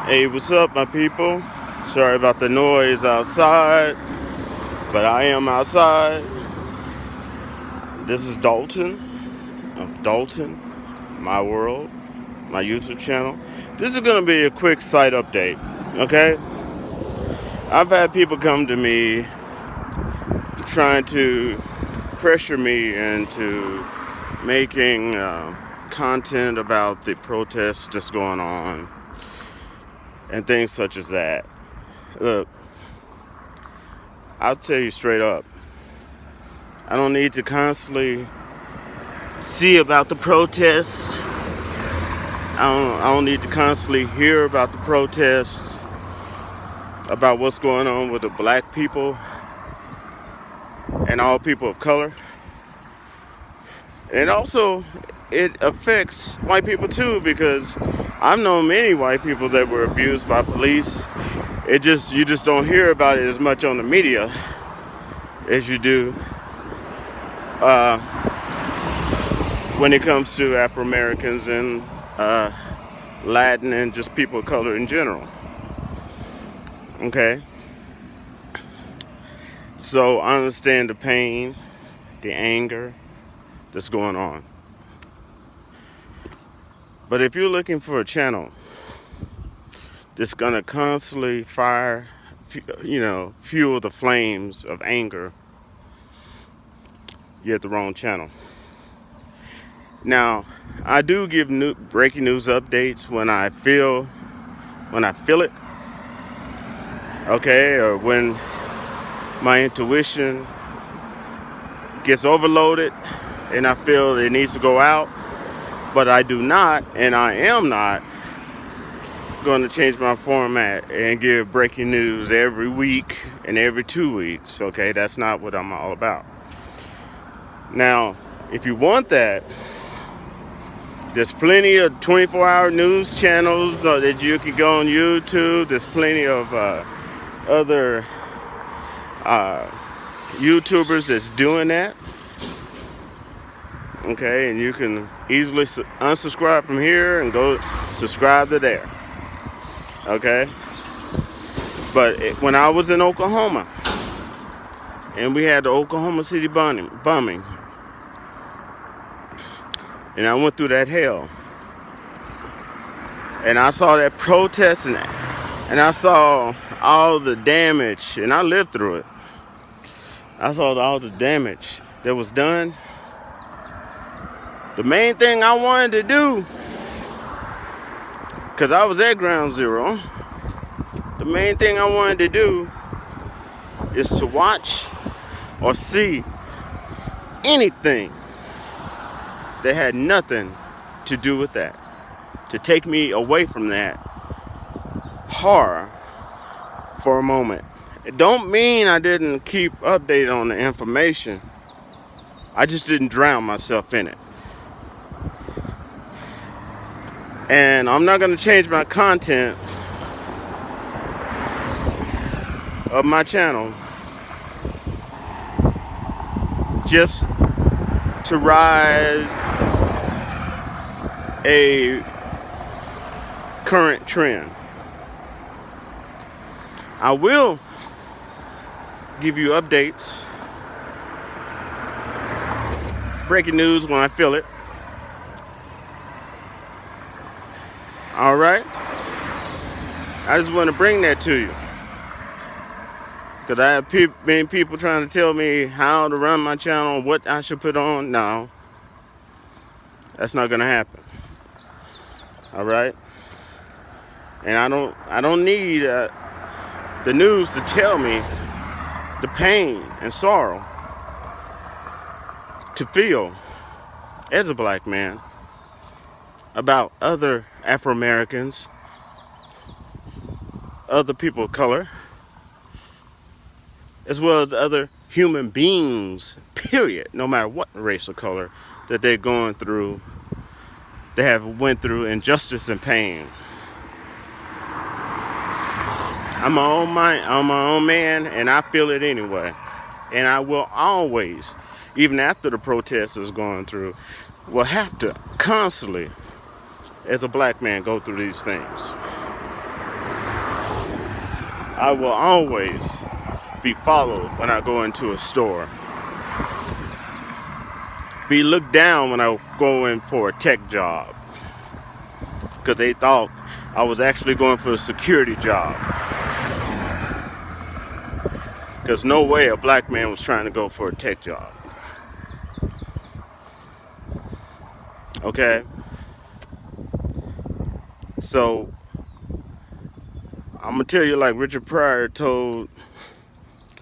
Hey, what's up, my people? Sorry about the noise outside, but I am outside. This is Dalton of Dalton, my world, my YouTube channel. This is going to be a quick site update, okay? I've had people come to me trying to pressure me into making content about the protests that's going on and things such as that. Look, I'll tell you straight up. I don't need to constantly see about the protests. I don't need to constantly hear about the protests, about what's going on with the black people and all people of color. And also, it affects white people too, because I've known many white people that were abused by police. You just don't hear about it as much on the media as you do when it comes to Afro Americans and Latin and just people of color in general. Okay? So I understand the pain, the anger that's going on. But if you're looking for a channel that's gonna constantly fuel the flames of anger, you're at the wrong channel. Now, I do give breaking news updates when I feel it, okay, or when my intuition gets overloaded and I feel it needs to go out. But I do not, and I am not going to change my format and give breaking news every week and every 2 weeks, okay? That's not what I'm all about. Now, if you want that, there's plenty of 24-hour news channels that you can go on YouTube. There's plenty of other YouTubers that's doing that. Okay, and you can easily unsubscribe from here and go subscribe to there. Okay? But when I was in Oklahoma, and we had the Oklahoma City bombing, and I went through that hell, and I saw that protest, and I saw all the damage, and I lived through it. I saw all the damage that was done. The main thing I wanted to do, because I was at ground zero, the main thing I wanted to do is to watch or see anything that had nothing to do with that, to take me away from that horror for a moment. It don't mean I didn't keep updated on the information. I just didn't drown myself in it. And I'm not going to change my content of my channel just to ride a current trend. I will give you updates, breaking news when I feel it. All right, I just want to bring that to you, because I have many people trying to tell me how to run my channel, what I should put on. No, that's not gonna happen. All right, and I don't need the news to tell me the pain and sorrow to feel as a black man about other Afro Americans, other people of color, as well as other human beings, period, no matter what race or color that they're going through, they have went through injustice and pain. I'm my own man, and I feel it anyway. And I will always, even after the protest is going through, will have to constantly, as a black man, go through these things. I will always be followed when I go into a store. Be looked down when I go in for a tech job. Because they thought I was actually going for a security job. Because no way a black man was trying to go for a tech job. Okay? So, I'm going to tell you like Richard Pryor told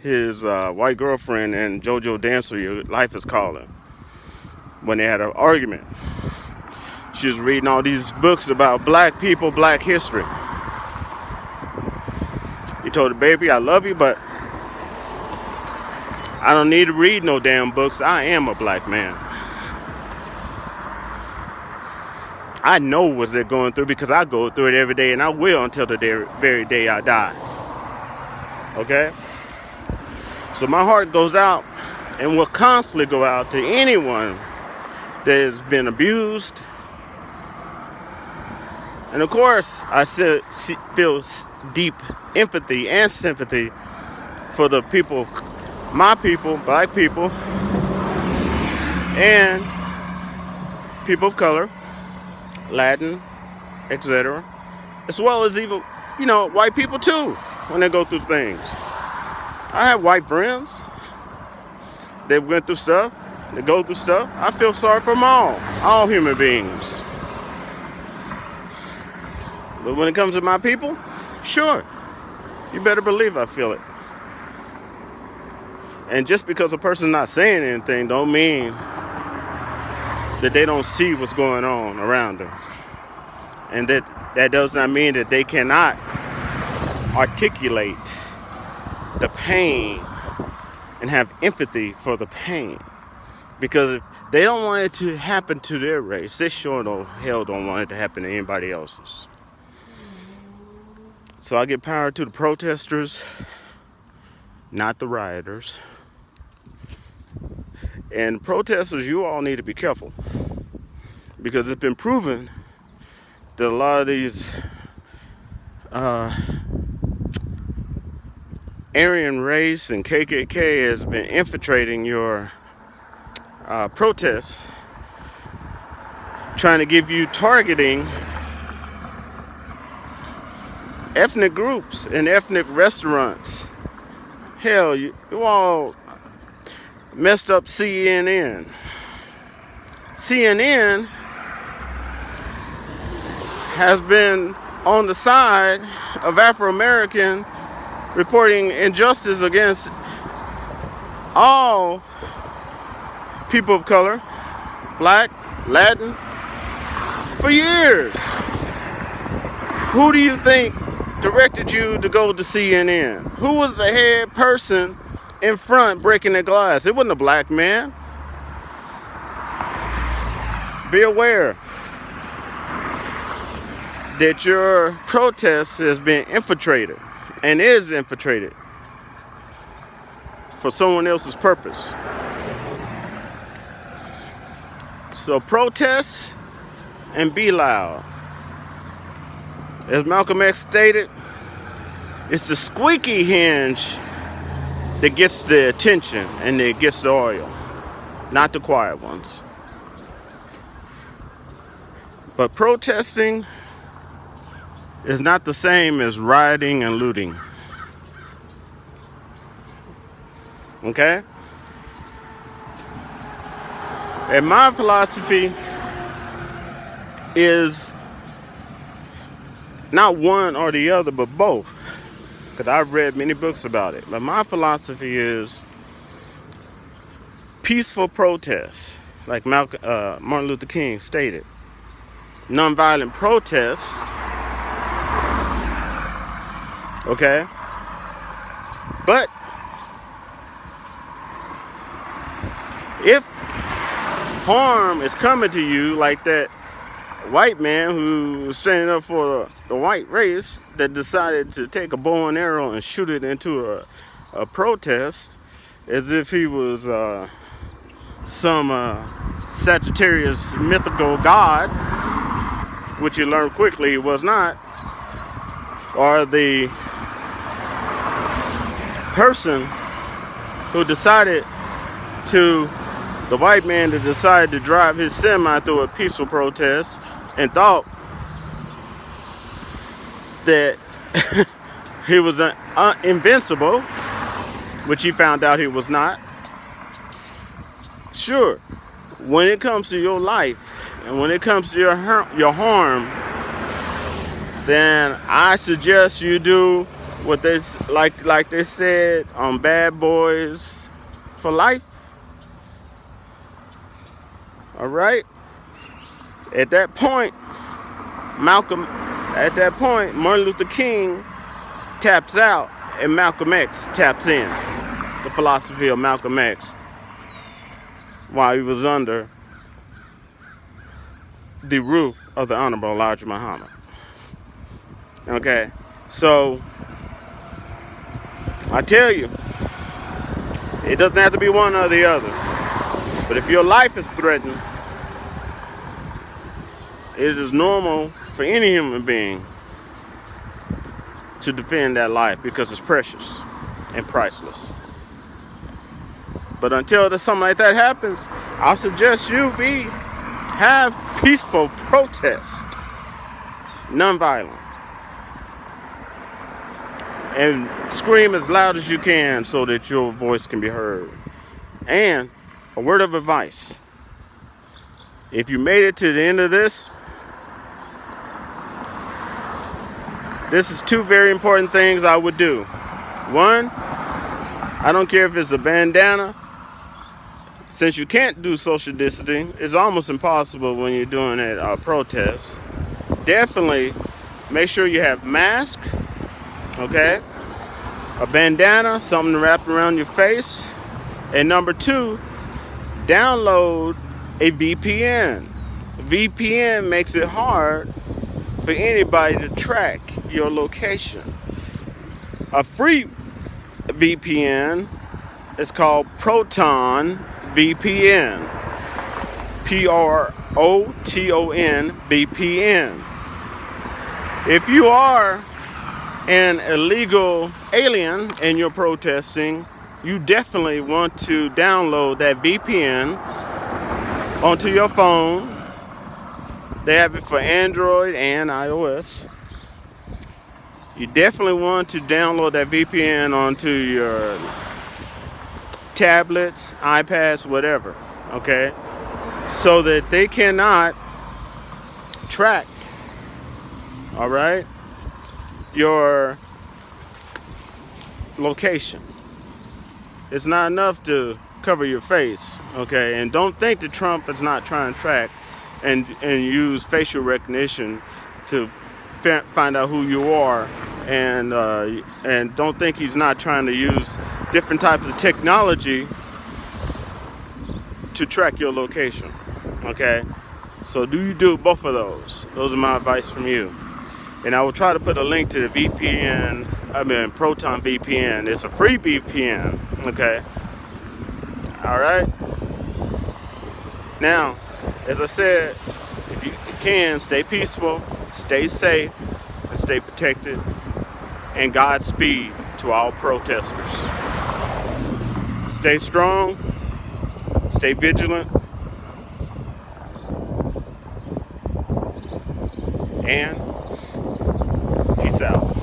his white girlfriend and JoJo Dancer, your life is calling, when they had an argument. She was reading all these books about black people, black history. He told her, baby, I love you, but I don't need to read no damn books. I am a black man. I know what they're going through because I go through it every day, and I will until the very day I die. Okay? So my heart goes out and will constantly go out to anyone that has been abused. And of course, I feel deep empathy and sympathy for the people, my people, black people, and people of color, Latin, etc. As well as even, white people too, when they go through things. I have white friends. They went through stuff. They go through stuff. I feel sorry for them all human beings. But when it comes to my people, sure, you better believe I feel it. And just because a person's not saying anything don't mean that they don't see what's going on around them. And that does not mean that they cannot articulate the pain and have empathy for the pain. Because if they don't want it to happen to their race, they sure don't want it to happen to anybody else's. So I give power to the protesters, not the rioters. And protesters, you all need to be careful. Because it's been proven that a lot of these Aryan race and KKK has been infiltrating your protests, trying to give you targeting ethnic groups and ethnic restaurants. Hell, you all messed up CNN. CNN has been on the side of Afro-American, reporting injustice against all people of color, black, Latin, for years. Who do you think directed you to go to CNN? Who was the head person in front breaking the glass? It wasn't a black man. Be aware that your protest has been infiltrated and is infiltrated for someone else's purpose. So protest and be loud. As Malcolm X stated, it's the squeaky hinge that gets the attention and that gets the oil, not the quiet ones. But protesting is not the same as rioting and looting. Okay? And my philosophy is not one or the other, but both. Because I've read many books about it. But my philosophy is peaceful protest, like Martin Luther King stated. Nonviolent protest. Okay? But if harm is coming to you, like that white man who was standing up for the white race that decided to take a bow and arrow and shoot it into a protest as if he was some Sagittarius mythical god, which you learn quickly he was not, or the person who decided to, the white man that decided to drive his semi through a peaceful protest and thought that he was invincible, which he found out he was not. Sure, when it comes to your life and when it comes to your harm, then I suggest you do what they like they said on Bad Boys for Life. All right. At that point, Martin Luther King taps out and Malcolm X taps in. The philosophy of Malcolm X while he was under the roof of the Honorable Elijah Muhammad. Okay, so I tell you, it doesn't have to be one or the other. But if your life is threatened, it is normal for any human being to defend that life because it's precious and priceless. But until something like that happens, I suggest you have peaceful protest, nonviolent, and scream as loud as you can so that your voice can be heard. And a word of advice: if you made it to the end of this is two very important things I would do. One, I don't care if it's a bandana. Since you can't do social distancing, it's almost impossible when you're doing a protest. Definitely make sure you have mask, okay? A bandana, something wrapped around your face. And number two, download a VPN. VPN makes it hard for anybody to track your location. A free VPN is called Proton VPN. Proton VPN. If you are an illegal alien and you're protesting, you definitely want to download that VPN onto your phone. They have it for Android and iOS. You definitely want to download that VPN onto your tablets, iPads, whatever, okay? So that they cannot track, all right, your location. It's not enough to cover your face, okay? And don't think that Trump is not trying to track and use facial recognition to find out who you are, and don't think he's not trying to use different types of technology to track your location, okay? So you do both of those. Those are my advice from you. And I will try to put a link to the Proton VPN. It's a free VPN, okay? All right? Now, as I said, if you can, stay peaceful, stay safe, and stay protected. And Godspeed to all protesters. Stay strong, stay vigilant, and peace out.